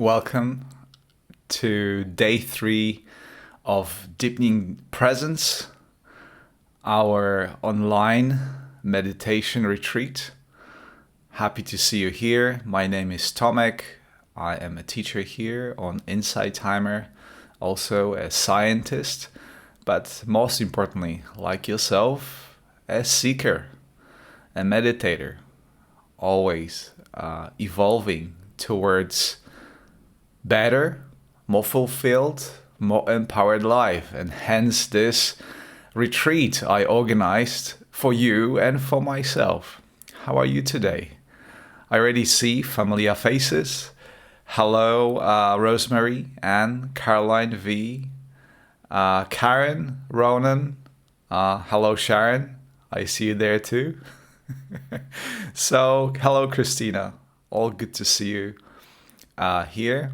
Welcome to day 3 of Deepening Presence, our online meditation retreat. Happy to see you here. My name is Tomek. I am a teacher here on Insight Timer, also a scientist, but most importantly, like yourself, a seeker, a meditator, always evolving towards better, more fulfilled, more empowered life. And hence this retreat I organized for you and for myself. How are you today? I already see familiar faces. Hello, Rosemary, Anne, Caroline V, Karen, Ronan. Hello, Sharon. I see you there too. So, hello, Christina. All good to see you here.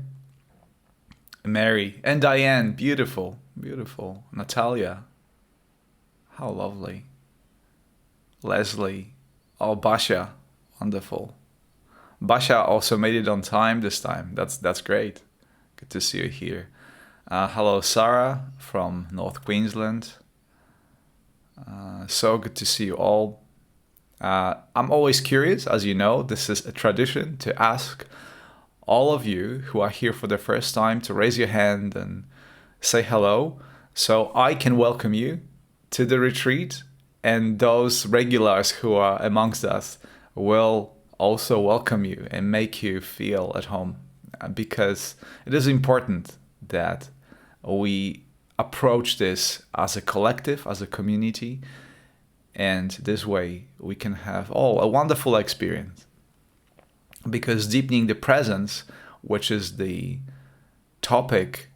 Mary and Diane, beautiful, beautiful. Natalia, how lovely. Leslie, oh, Basha, wonderful. Basha also made it on time this time. That's great. Good to see you here. Hello, Sarah from North Queensland. So good to see you all. I'm always curious, as you know, this is a tradition to ask all of you who are here for the first time to raise your hand and say hello, so I can welcome you to the retreat, and those regulars who are amongst us will also welcome you and make you feel at home, because it is important that we approach this as a collective, as a community, and this way we can have a wonderful experience. Because deepening the presence, which is the topic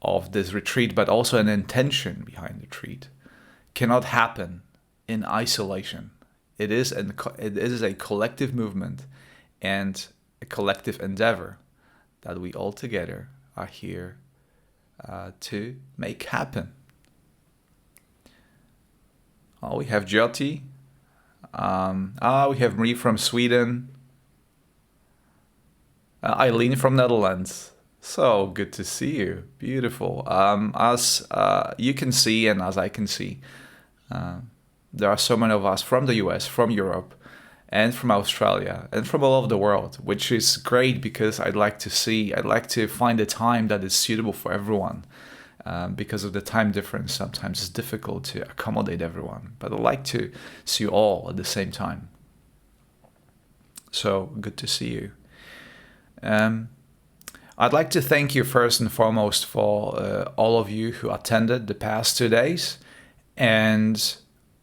of this retreat, but also an intention behind the retreat, cannot happen in isolation. It is a collective movement and a collective endeavor that we all together are here to make happen. We have Jyoti. We have Marie from Sweden. Eileen from Netherlands. So good to see you. Beautiful. As you can see, and as I can see, there are so many of us from the US, from Europe, and from Australia, and from all over the world, which is great because I'd like to find a time that is suitable for everyone. Because of the time difference, sometimes it's difficult to accommodate everyone. But I'd like to see you all at the same time. So good to see you. I'd like to thank you first and foremost for all of you who attended the past 2 days and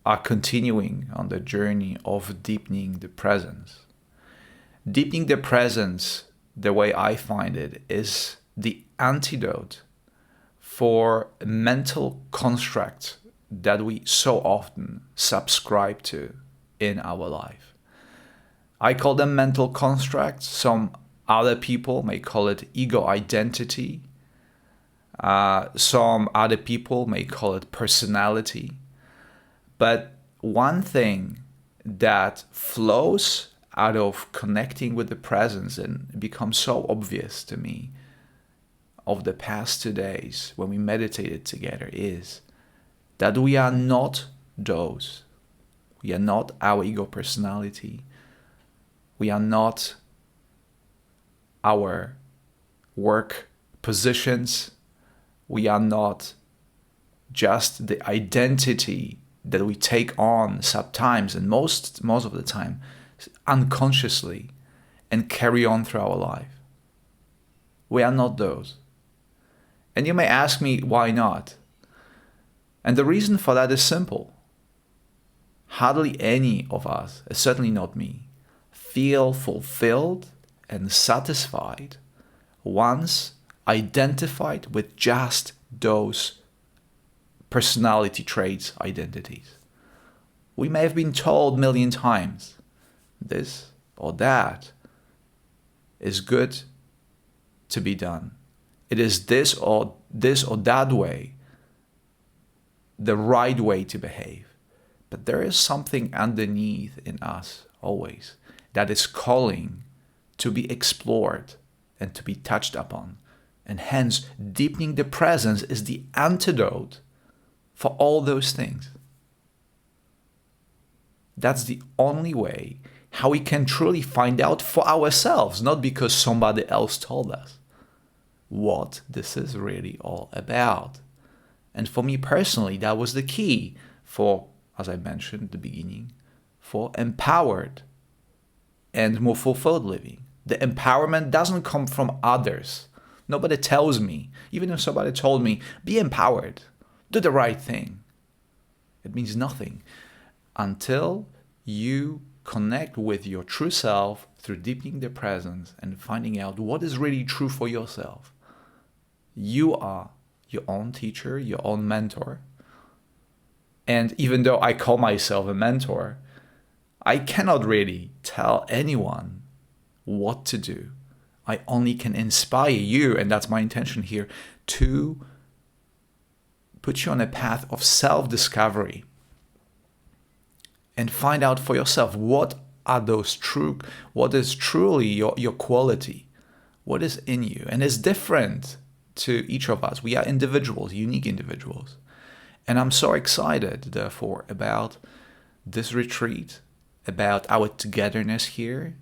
are continuing on the journey of deepening the presence. Deepening the presence, the way I find it, is the antidote for mental constructs that we so often subscribe to in our life. I call them mental constructs. Some other people may call it ego identity. Some other people may call it personality. But one thing that flows out of connecting with the presence and becomes so obvious to me of the past 2 days when we meditated together is that we are not those. We are not our ego personality. We are not our work positions. We are not just the identity that we take on sometimes, and most of the time unconsciously, and carry on through our life. We are not those. And you may ask me, why not? And the reason for that is simple. Hardly any of us, certainly not me, feel fulfilled and satisfied once identified with just those personality traits, identities. We may have been told a million times, this or that is good to be done. It is this or that way, the right way to behave. But there is something underneath in us always that is calling to be explored and to be touched upon. And hence, deepening the presence is the antidote for all those things. That's the only way how we can truly find out for ourselves, not because somebody else told us, what this is really all about. And for me personally, that was the key for, as I mentioned at the beginning, for empowered and more fulfilled living. The empowerment doesn't come from others. Nobody tells me, even if somebody told me, be empowered, do the right thing. It means nothing until you connect with your true self through deepening the presence and finding out what is really true for yourself. You are your own teacher, your own mentor. And even though I call myself a mentor, I cannot really tell anyone what to do. I only can inspire you, and that's my intention here, to put you on a path of self-discovery and find out for yourself what is truly your quality, what is in you, and is different to each of us. We are individuals, unique individuals. And I'm so excited, therefore, about this retreat, about our togetherness here,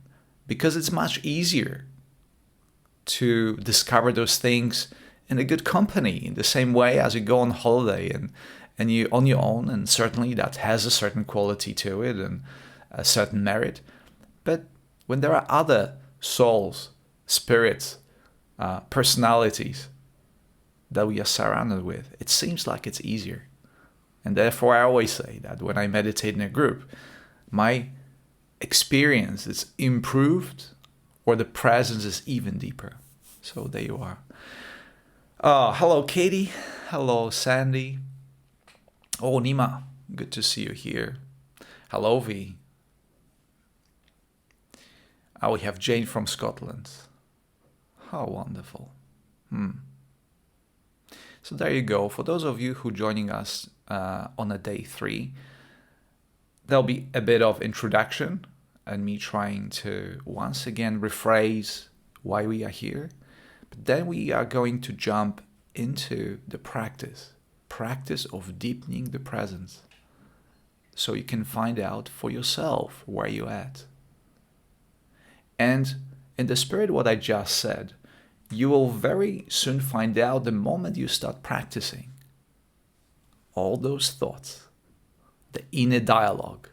because it's much easier to discover those things in a good company, in the same way as you go on holiday and you're on your own, and certainly that has a certain quality to it and a certain merit. But when there are other souls, spirits, personalities that we are surrounded with, it seems like it's easier. And therefore I always say that when I meditate in a group, my experience is improved or the presence is even deeper. So there you are. Hello, Katie. Hello, Sandy. Oh, Nima. Good to see you here. Hello, V. We have Jane from Scotland. How wonderful. So there you go. For those of you who are joining us on a day 3, there'll be a bit of introduction and me trying to once again rephrase why we are here. But then we are going to jump into the practice of deepening the presence, so you can find out for yourself where you're at. And in the spirit of what I just said, you will very soon find out the moment you start practicing all those thoughts, the inner dialogue,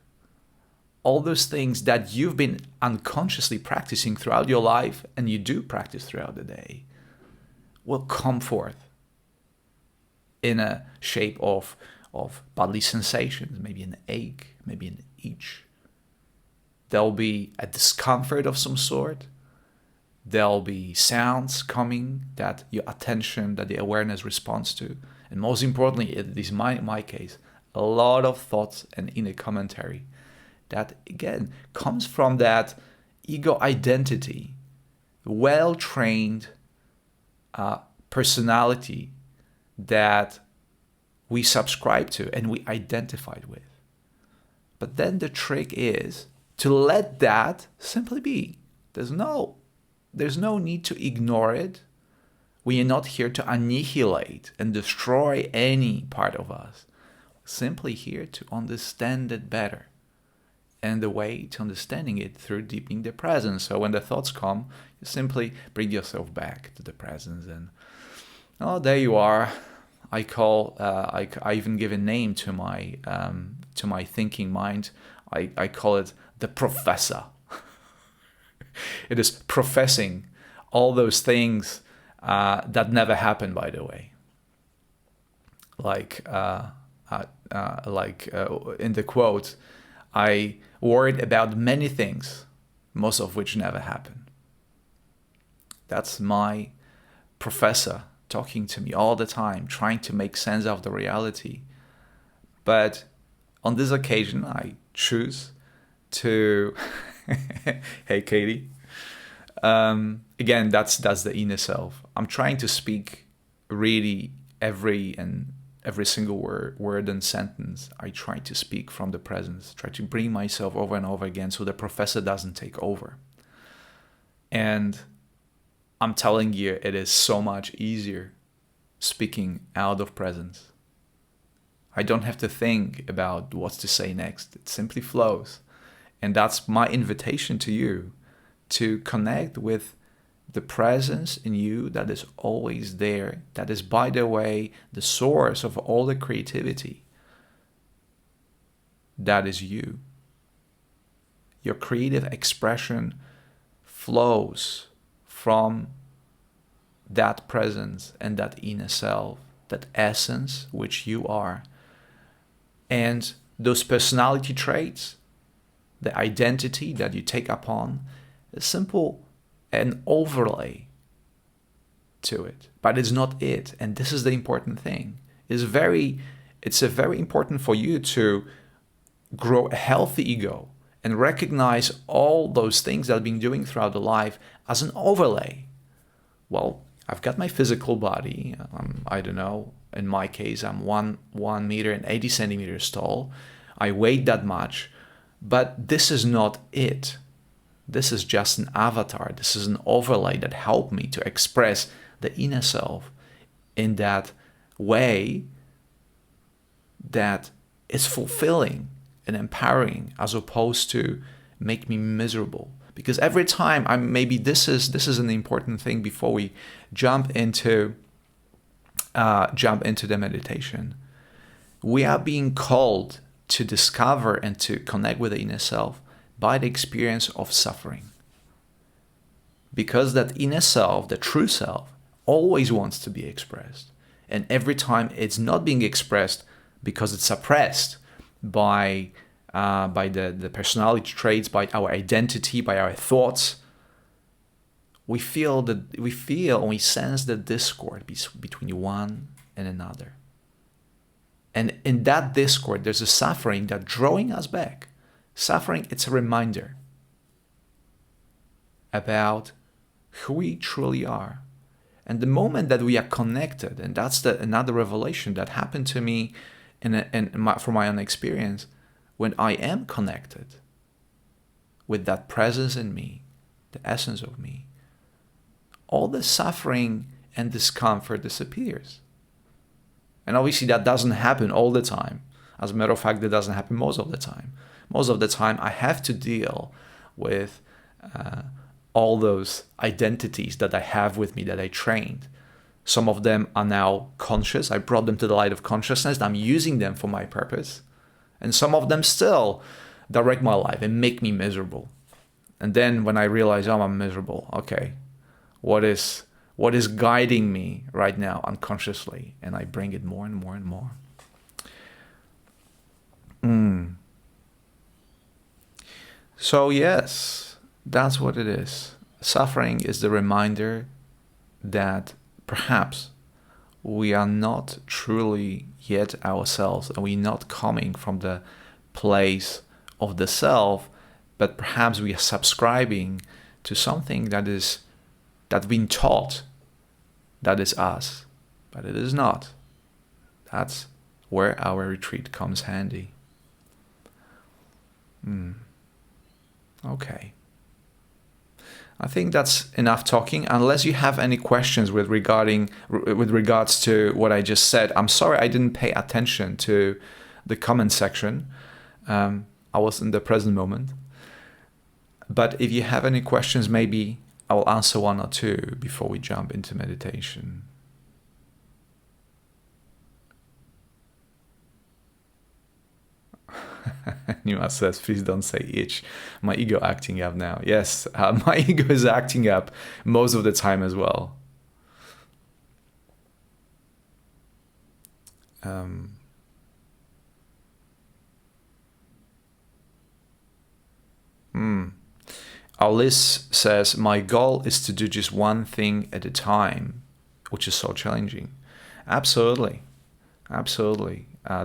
all those things that you've been unconsciously practicing throughout your life, and you do practice throughout the day, will come forth in a shape of bodily sensations, maybe an ache, maybe an itch. There'll be a discomfort of some sort. There'll be sounds coming that your attention, that the awareness responds to. And most importantly, it is my case, a lot of thoughts and inner commentary that, again, comes from that ego identity, well-trained personality that we subscribe to and we identified with. But then the trick is to let that simply be. There's no need to ignore it. We are not here to annihilate and destroy any part of us. We're simply here to understand it better. And the way to understanding it through deepening the presence. So when the thoughts come, you simply bring yourself back to the presence, and there you are. I even give a name to my thinking mind. I call it the professor. It is professing all those things that never happened, by the way. Like in the quote, I worried about many things, most of which never happened. That's my professor talking to me all the time, trying to make sense of the reality. But on this occasion, I choose to... Hey, Katie. Again, that's the inner self. I'm trying to speak really every single word and sentence. I try to speak from the presence, try to bring myself over and over again so the professor doesn't take over. And I'm telling you, it is so much easier speaking out of presence. I don't have to think about what to say next. It simply flows. And that's my invitation to you, to connect with the presence in you that is always there, that is, by the way, the source of all the creativity. That is you. Your creative expression flows from that presence and that inner self, that essence which you are. And those personality traits, the identity that you take upon, is simple an overlay to it, but it's not it. And this is the important thing. It's very important for you to grow a healthy ego and recognize all those things that I've been doing throughout the life as an overlay. Well, I've got my physical body. I don't know. In my case, I'm 1 meter and 80 centimeters tall. I weigh that much, but this is not it. This is just an avatar. This is an overlay that helped me to express the inner self in that way that is fulfilling and empowering, as opposed to make me miserable. Because every time this is an important thing before we jump into the meditation. We are being called to discover and to connect with the inner self by the experience of suffering. Because that inner self, the true self, always wants to be expressed. And every time it's not being expressed because it's suppressed by the personality traits, by our identity, by our thoughts, we feel and we sense the discord between one and another. And in that discord, there's a suffering that drawing us back. Suffering, it's a reminder about who we truly are. And the moment that we are connected, and that's another revelation that happened to me from my own experience, when I am connected with that presence in me, the essence of me, all the suffering and discomfort disappears. And obviously that doesn't happen all the time. As a matter of fact, that doesn't happen most of the time. Most of the time I have to deal with all those identities that I have with me that I trained. Some of them are now conscious. I brought them to the light of consciousness. I'm using them for my purpose. And some of them still direct my life and make me miserable. And then when I realize, oh, I'm miserable, okay, what is guiding me right now unconsciously? And I bring it more and more and more. So yes, that's what it is. Suffering is the reminder that perhaps we are not truly yet ourselves, and we're not coming from the place of the self, but perhaps we are subscribing to something that's been taught that is us, but it is not. That's where our retreat comes handy. Okay. I think that's enough talking. Unless you have any questions with regards to what I just said. I'm sorry I didn't pay attention to the comment section. I was in the present moment. But if you have any questions, maybe I will answer one or two before we jump into meditation. Nima says, please don't say itch. My ego acting up now. Yes, my ego is acting up most of the time as well. Alice says, my goal is to do just one thing at a time, which is so challenging. Absolutely.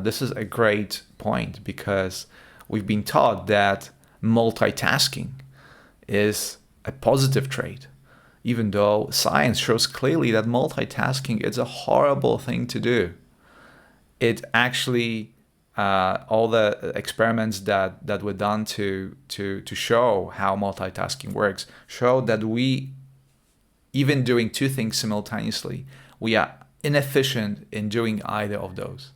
This is a great point, because we've been taught that multitasking is a positive trait, even though science shows clearly that multitasking is a horrible thing to do. It actually, all the experiments that were done to show how multitasking works show that we even doing two things simultaneously, we are inefficient in doing either of those.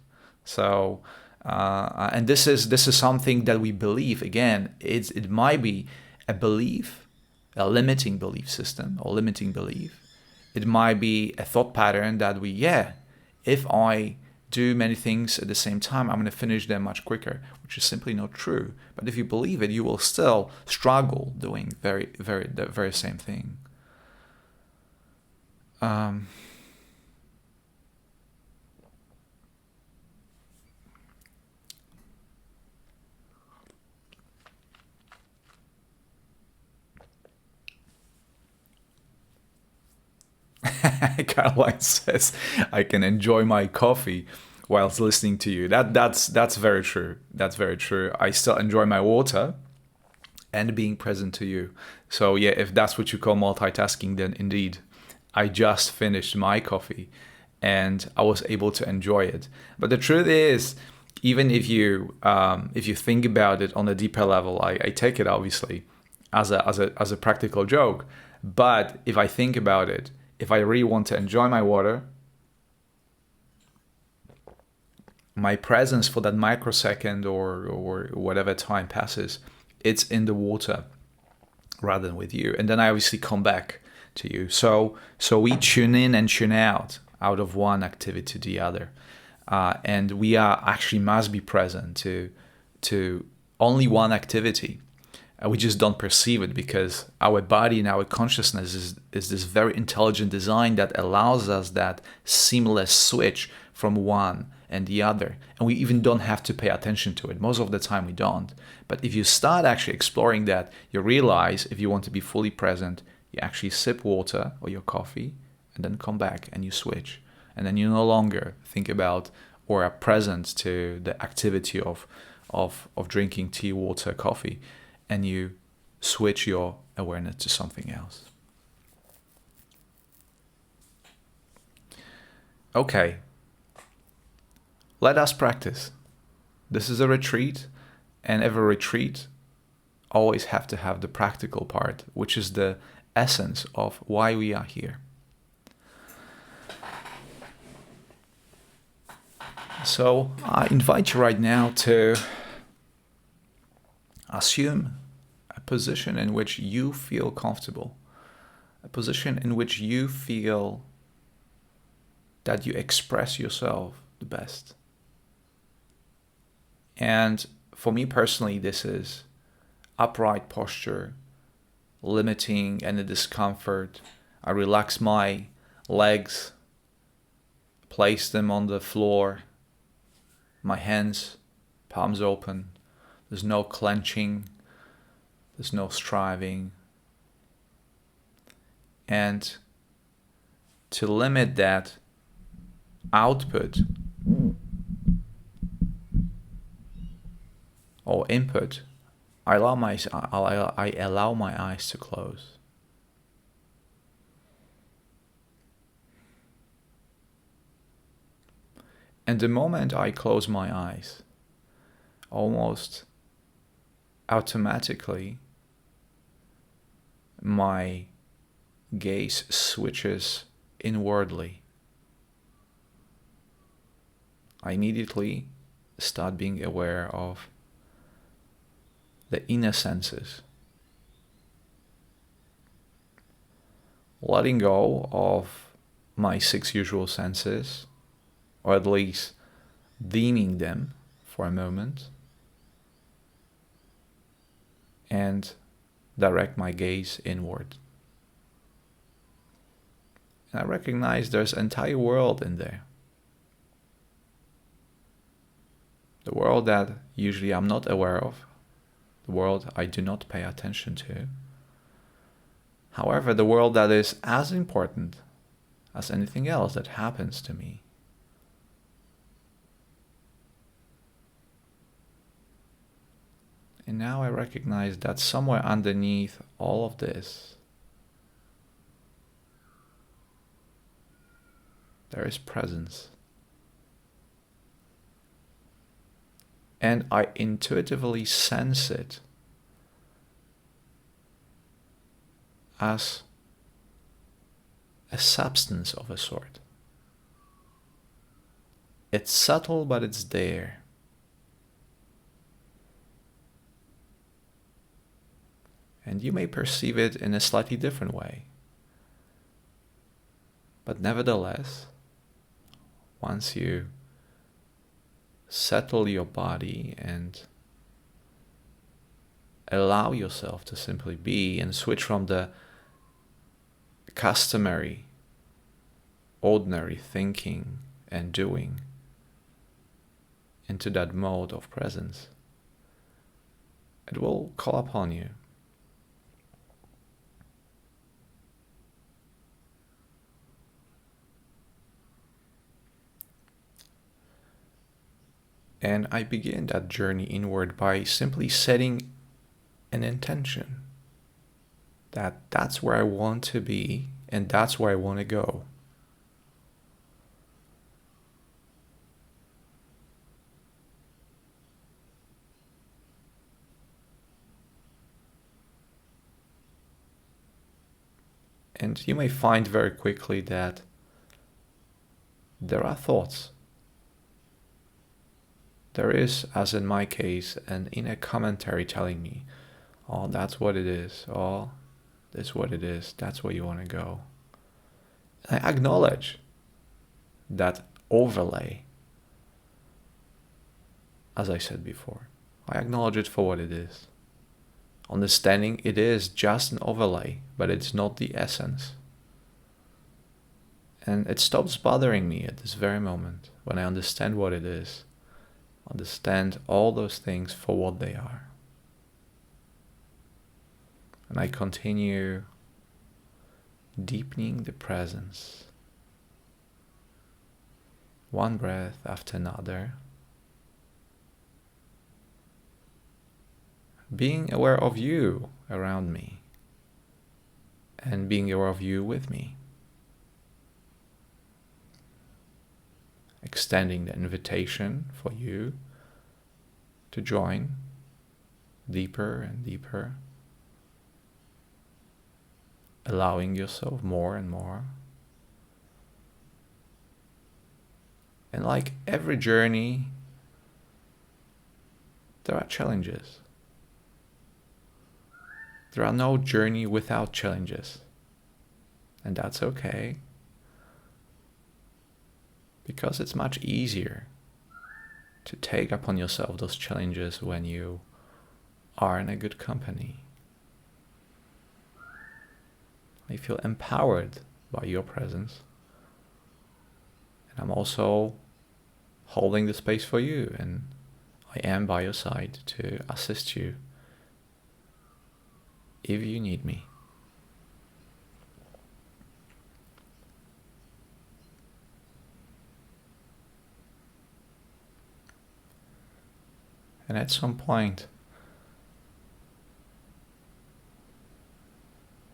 So, and this is something that we believe. Again, it might be a belief, a limiting belief system or limiting belief. It might be a thought pattern that if I do many things at the same time, I'm going to finish them much quicker, which is simply not true. But if you believe it, you will still struggle doing the very same thing. Caroline says, "I can enjoy my coffee whilst listening to you." That's very true. That's very true. I still enjoy my water and being present to you. So yeah, if that's what you call multitasking, then indeed, I just finished my coffee and I was able to enjoy it. But the truth is, even if you think about it on a deeper level, I take it obviously as a practical joke. But if I think about it, if I really want to enjoy my water, my presence for that microsecond or whatever time passes, it's in the water rather than with you. And then I obviously come back to you. So we tune in and tune out of one activity to the other. And we are actually must be present to only one activity. We just don't perceive it because our body and our consciousness is this very intelligent design that allows us that seamless switch from one and the other. And we even don't have to pay attention to it. Most of the time we don't. But if you start actually exploring that, you realize if you want to be fully present, you actually sip water or your coffee and then come back and you switch. And then you no longer think about or are present to the activity of drinking tea, water, coffee. And you switch your awareness to something else. Okay, let us practice. This is a retreat, and every retreat always have to have the practical part, which is the essence of why we are here. So I invite you right now to assume a position in which you feel comfortable, a position in which you feel that you express yourself the best. And for me personally, this is upright posture, limiting any discomfort. I relax my legs, place them on the floor, my hands, palms open. There's no clenching, there's no striving. And to limit that output or input, I allow my eyes to close. And the moment I close my eyes, almost automatically my gaze switches inwardly. I immediately start being aware of the inner senses, letting go of my 6 usual senses, or at least deeming them for a moment, and direct my gaze inward. And I recognize there's an entire world in there. The world that usually I'm not aware of, the world I do not pay attention to. However, the world that is as important as anything else that happens to me. And now I recognize that somewhere underneath all of this, there is presence. And I intuitively sense it as a substance of a sort. It's subtle, but it's there. And you may perceive it in a slightly different way. But nevertheless, once you settle your body and allow yourself to simply be and switch from the customary, ordinary thinking and doing into that mode of presence, it will call upon you. And I begin that journey inward by simply setting an intention that that's where I want to be and that's where I want to go. And you may find very quickly that there are thoughts. There is, as in my case, an inner commentary telling me, oh, that's what it is. Oh, that's what it is. That's where you want to go. And I acknowledge that overlay, as I said before. I acknowledge it for what it is. Understanding it is just an overlay, but it's not the essence. And it stops bothering me at this very moment when I understand what it is. Understand all those things for what they are. And I continue deepening the presence. One breath after another. Being aware of you around me. And being aware of you with me. Extending the invitation for you to join deeper and deeper, allowing yourself more and more. And like every journey, there are challenges. There are no journey without challenges, and that's okay. Because it's much easier to take upon yourself those challenges when you are in a good company. You feel empowered by your presence. And I'm also holding the space for you, and I am by your side to assist you if you need me. And at some point,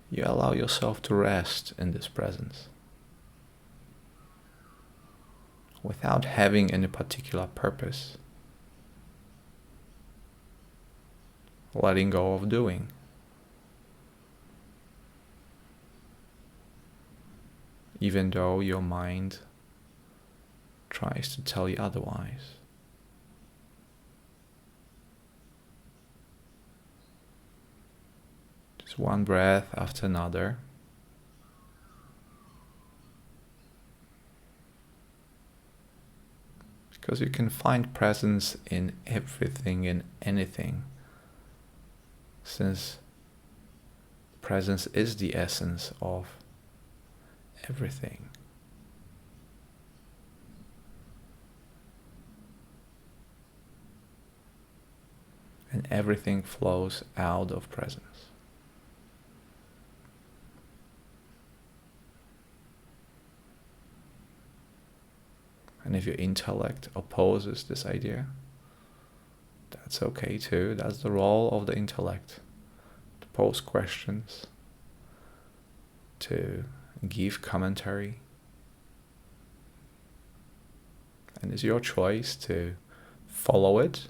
you allow yourself to rest in this presence without having any particular purpose. Letting go of doing. Even though your mind tries to tell you otherwise. One breath after another. Because you can find presence in everything and anything. Since presence is the essence of everything. And everything flows out of presence. And if your intellect opposes this idea, that's okay too. That's the role of the intellect. To pose questions, to give commentary. And it's your choice to follow it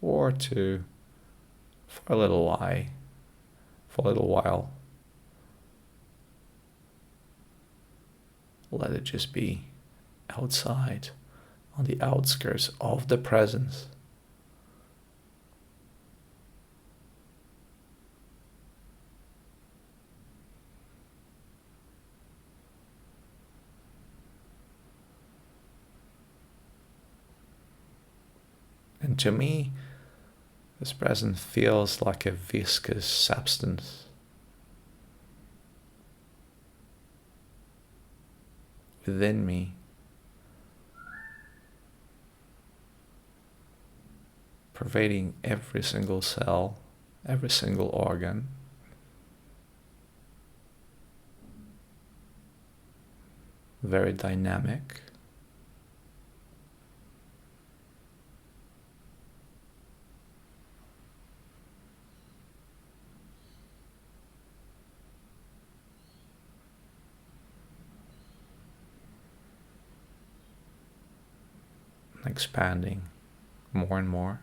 or to, for a little while, let it just be outside, on the outskirts of the presence. And to me, this presence feels like a viscous substance within me, pervading every single cell, every single organ. Very dynamic. Expanding more and more.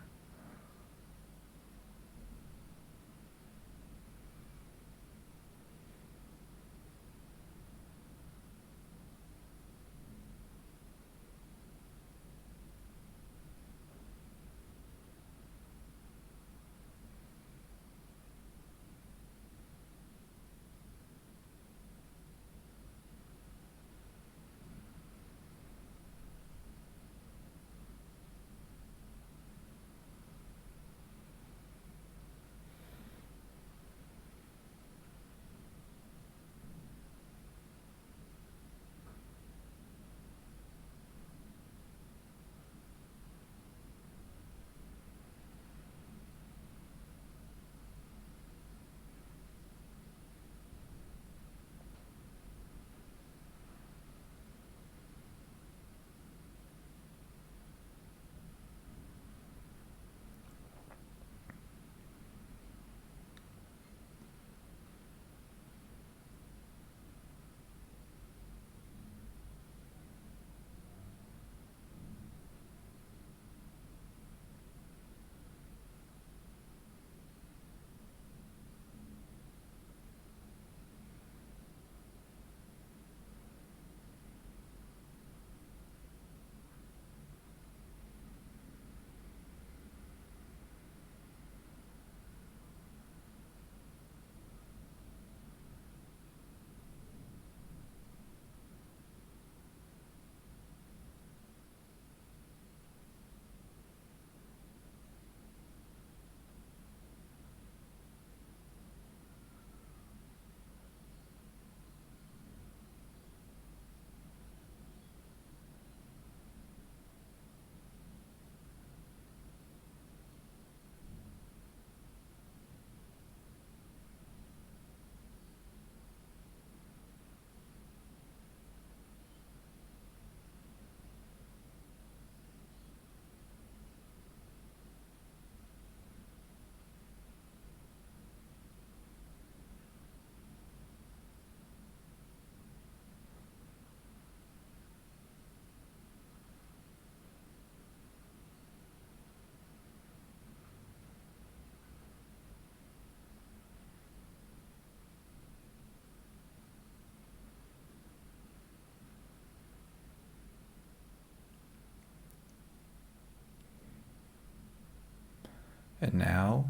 And now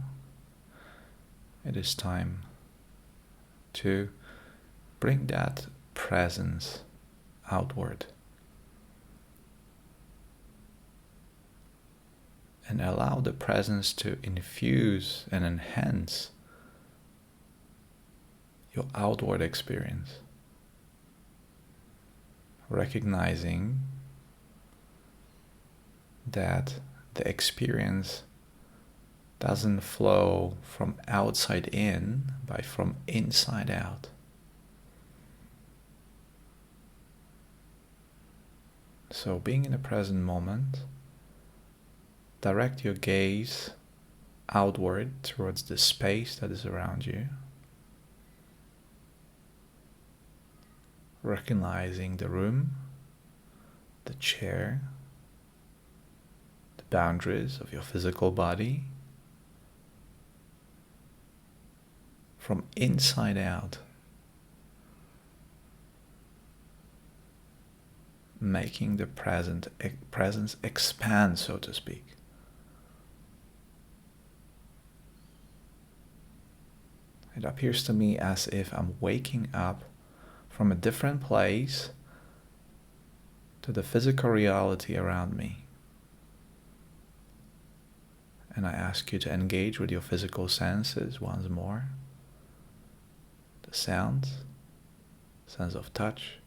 it is time to bring that presence outward and allow the presence to infuse and enhance your outward experience, recognizing that the experience doesn't flow from outside in, but from inside out. So being in the present moment, direct your gaze outward towards the space that is around you, recognizing the room, the chair, the boundaries of your physical body. From inside out, making the presence expand, so to speak. It appears to me as if I'm waking up from a different place to the physical reality around me. And I ask you to engage with your physical senses once more. The sounds, sense of touch,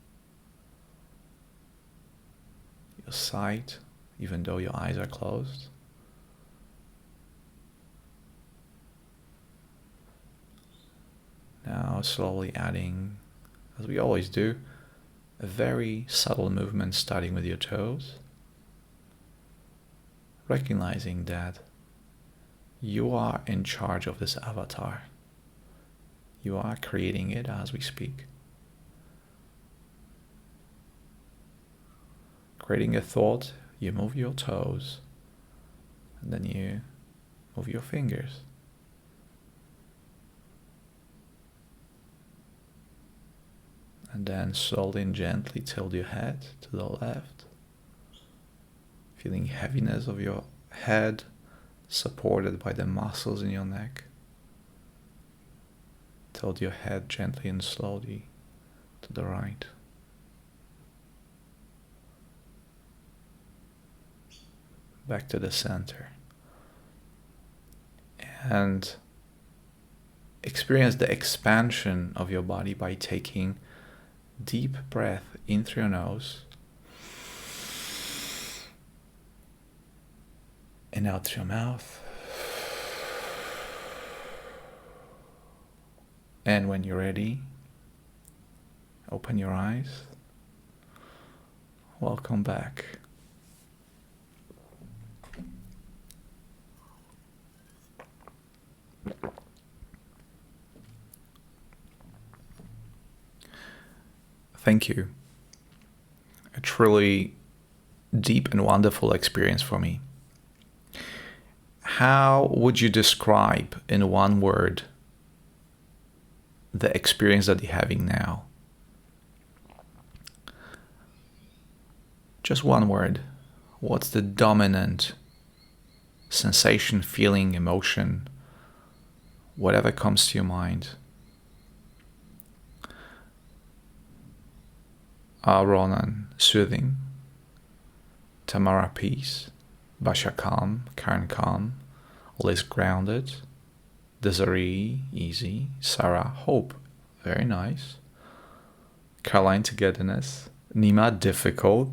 your sight, even though your eyes are closed. Now slowly adding, as we always do, a very subtle movement starting with your toes, recognizing that you are in charge of this avatar. You are creating it as we speak. Creating a thought, you move your toes, and then you move your fingers. And then slowly and gently tilt your head to the left, feeling heaviness of your head supported by the muscles in your neck. Tilt your head gently and slowly to the right. Back to the center. And experience the expansion of your body by taking deep breath in through your nose and out through your mouth. And when you're ready, open your eyes. Welcome back. Thank you. A truly deep and wonderful experience for me. How would you describe in one word the experience that you're having now? Just one word. What's the dominant sensation, feeling, emotion, whatever comes to your mind? Ronan, soothing. Tamara, peace. Basha, calm. Karen, calm. Liz, grounded. Desiree, easy. Sarah, hope. Very nice. Caroline, togetherness. Nima, difficult.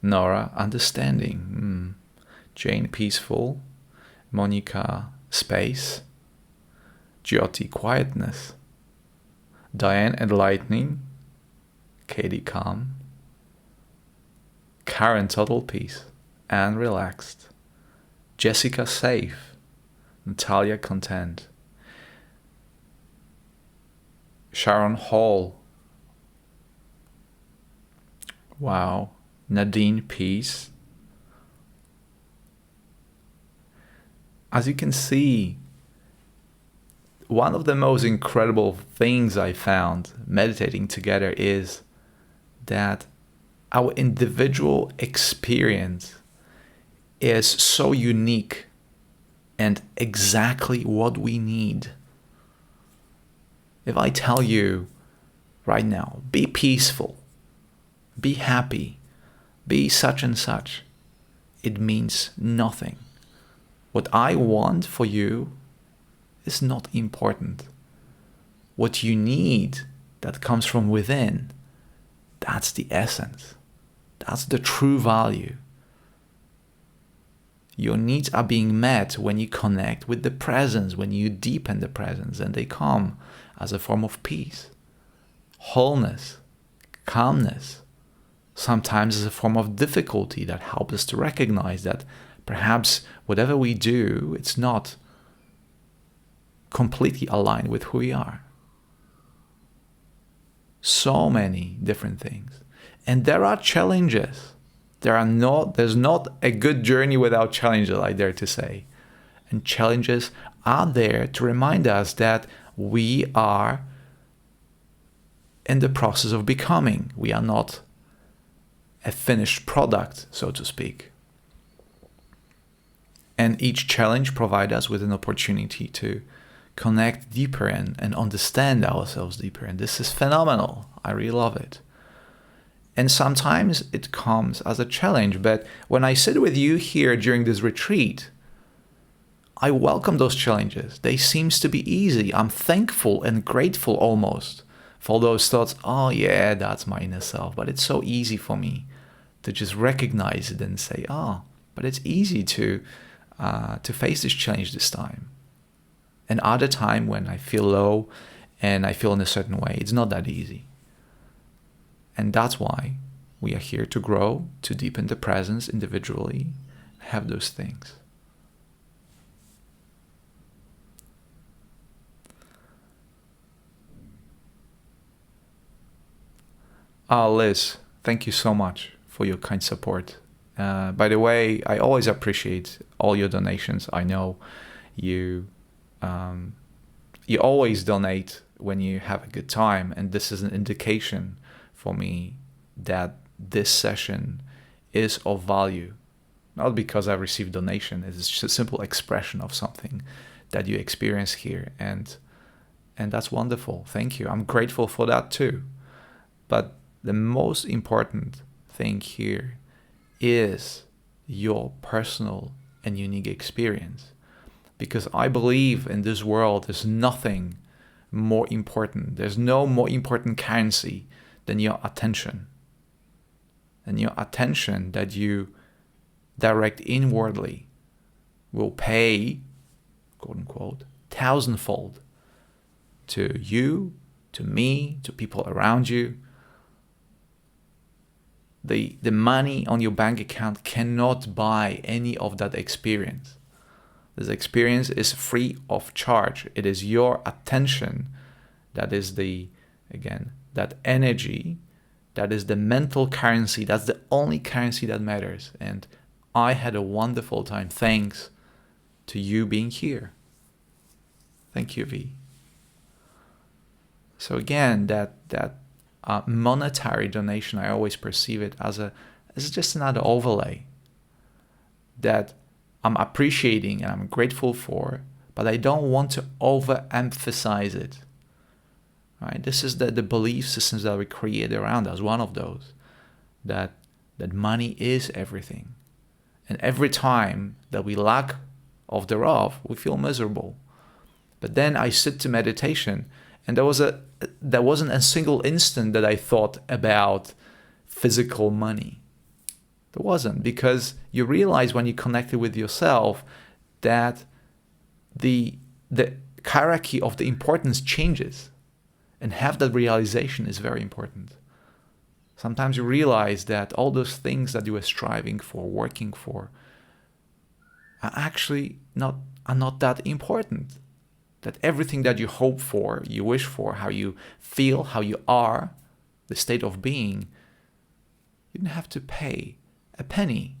Nora, understanding. Jane, peaceful. Monica, space. Jyoti, quietness. Diane, enlightening. Katie, calm. Karen, total peace and relaxed. Jessica, safe. Natalia, content. Sharon, whole. Wow. Nadine, peace. As you can see, one of the most incredible things I found meditating together is that our individual experience is so unique and exactly what we need. If I tell you right now, be peaceful, be happy, be such and such, it means nothing. What I want for you is not important. What you need that comes from within, that's the essence. That's the true value. Your needs are being met when you connect with the presence, when you deepen the presence, and they come as a form of peace, wholeness, calmness, sometimes as a form of difficulty that helps us to recognize that perhaps whatever we do, it's not completely aligned with who we are. So many different things. And there are challenges. There's not a good journey without challenges, I dare to say. And challenges are there to remind us that we are in the process of becoming. We are not a finished product, so to speak. And each challenge provides us with an opportunity to connect deeper and understand ourselves deeper. And this is phenomenal. I really love it. And sometimes it comes as a challenge. But when I sit with you here during this retreat, I welcome those challenges. They seem to be easy. I'm thankful and grateful almost for those thoughts. Oh yeah, that's my inner self. But it's so easy for me to just recognize it and say, but it's easy to face this challenge this time. And other time when I feel low and I feel in a certain way, it's not that easy. And that's why we are here to grow, to deepen the presence individually, have those things. Liz, thank you so much for your kind support. By the way, I always appreciate all your donations. I know you always donate when you have a good time, and this is an indication for me that this session is of value. Not because I received donation, it's just a simple expression of something that you experience here, and that's wonderful. Thank you. I'm grateful for that too. But the most important thing here is your personal and unique experience. Because I believe in this world there's nothing more important. There's no more important currency than your attention. And your attention that you direct inwardly will pay, quote unquote, thousandfold to you, to me, to people around you. The money on your bank account cannot buy any of that experience. This experience is free of charge. It is your attention that is that energy, that is the mental currency. That's the only currency that matters. And I had a wonderful time thanks to you being here. Thank you, V. So again, that monetary donation, I always perceive it as just another overlay that I'm appreciating and I'm grateful for, but I don't want to overemphasize it. Right? This is the belief systems that we create around us. One of those that money is everything, and every time that we lack of thereof, we feel miserable. But then I sit to meditation, and there wasn't a single instant that I thought about physical money. There wasn't, because you realize when you connected with yourself that the hierarchy of the importance changes, and have that realization is very important. Sometimes you realize that all those things that you were striving for, working for, are actually not that important. That everything that you hope for, you wish for, how you feel, how you are, the state of being, you didn't have to pay a penny.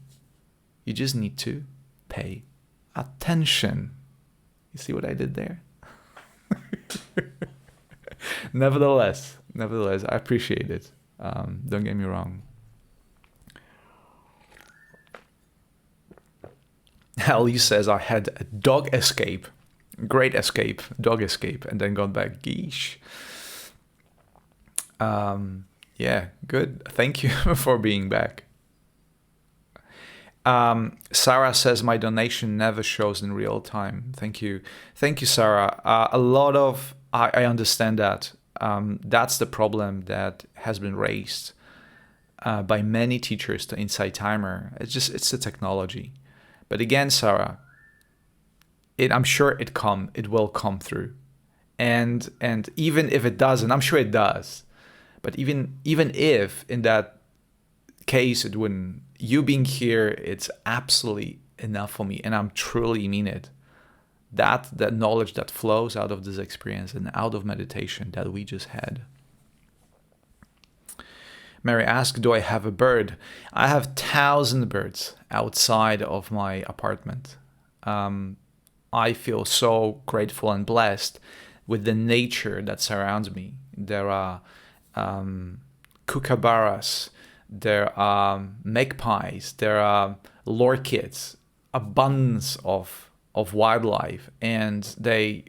You just need to pay attention. You see what I did there? Nevertheless, I appreciate it. Don't get me wrong. Ellie says, I had a dog escape. Great escape, dog escape, and then got back. Geesh. Yeah, good. Thank you for being back. Sarah says, my donation never shows in real time. Thank you, Sarah. I understand that. That's the problem that has been raised by many teachers to Insight Timer. It's the technology. But again, Sarah, I'm sure it will come through, and even if it doesn't, I'm sure it does. But even if in that case it wouldn't, you being here, it's absolutely enough for me, and I'm truly mean it. That knowledge that flows out of this experience and out of meditation that we just had. Mary asked, do I have a bird? I have 1,000 birds outside of my apartment. I feel so grateful and blessed with the nature that surrounds me. There are kookaburras, there are magpies, there are lorikeets, abundance of wildlife, and they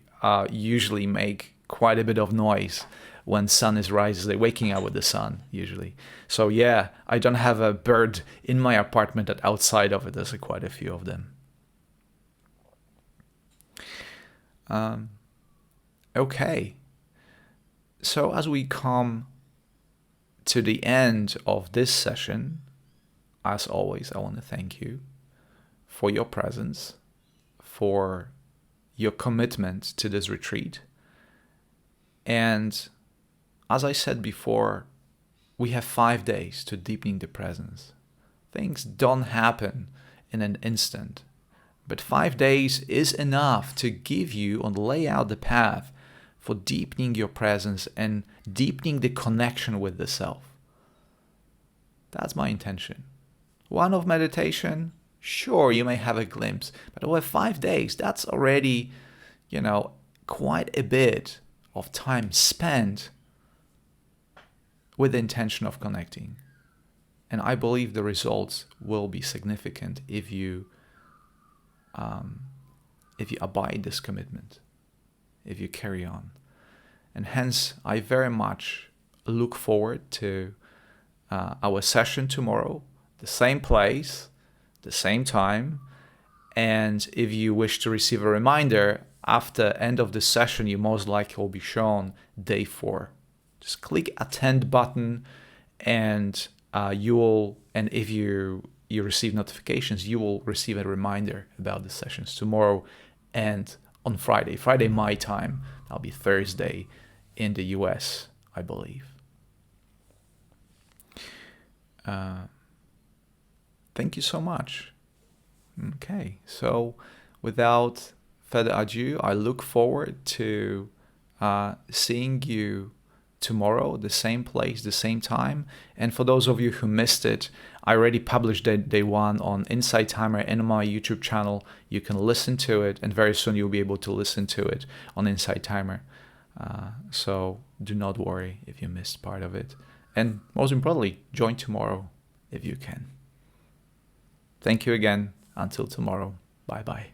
usually make quite a bit of noise when sun is rising. They're waking up with the sun usually. So yeah, I don't have a bird in my apartment, that outside of it there's quite a few of them. Okay, so as we come to the end of this session, as always, I want to thank you for your presence, for your commitment to this retreat. And as I said before, we have 5 days to deepening the presence. Things don't happen in an instant, but 5 days is enough to give you and lay out the path for deepening your presence and deepening the connection with the self. That's my intention. One of meditation, sure, you may have a glimpse, but over 5 days, that's already, quite a bit of time spent with the intention of connecting. And I believe the results will be significant if you abide this commitment, if you carry on. And hence, I very much look forward to our session tomorrow, the same place, the same time. And if you wish to receive a reminder, after end of the session, you most likely will be shown day 4. Just click attend button, and if you receive notifications, you will receive a reminder about the sessions tomorrow and on Friday my time. That'll be Thursday in the US, I believe. Thank you so much. Okay, so without further ado, I look forward to seeing you tomorrow, the same place, the same time. And for those of you who missed it, I already published day 1 on Insight Timer in my YouTube channel. You can listen to it, and very soon you'll be able to listen to it on Insight Timer. So do not worry if you missed part of it. And most importantly, join tomorrow if you can. Thank you again. Until tomorrow. Bye-bye.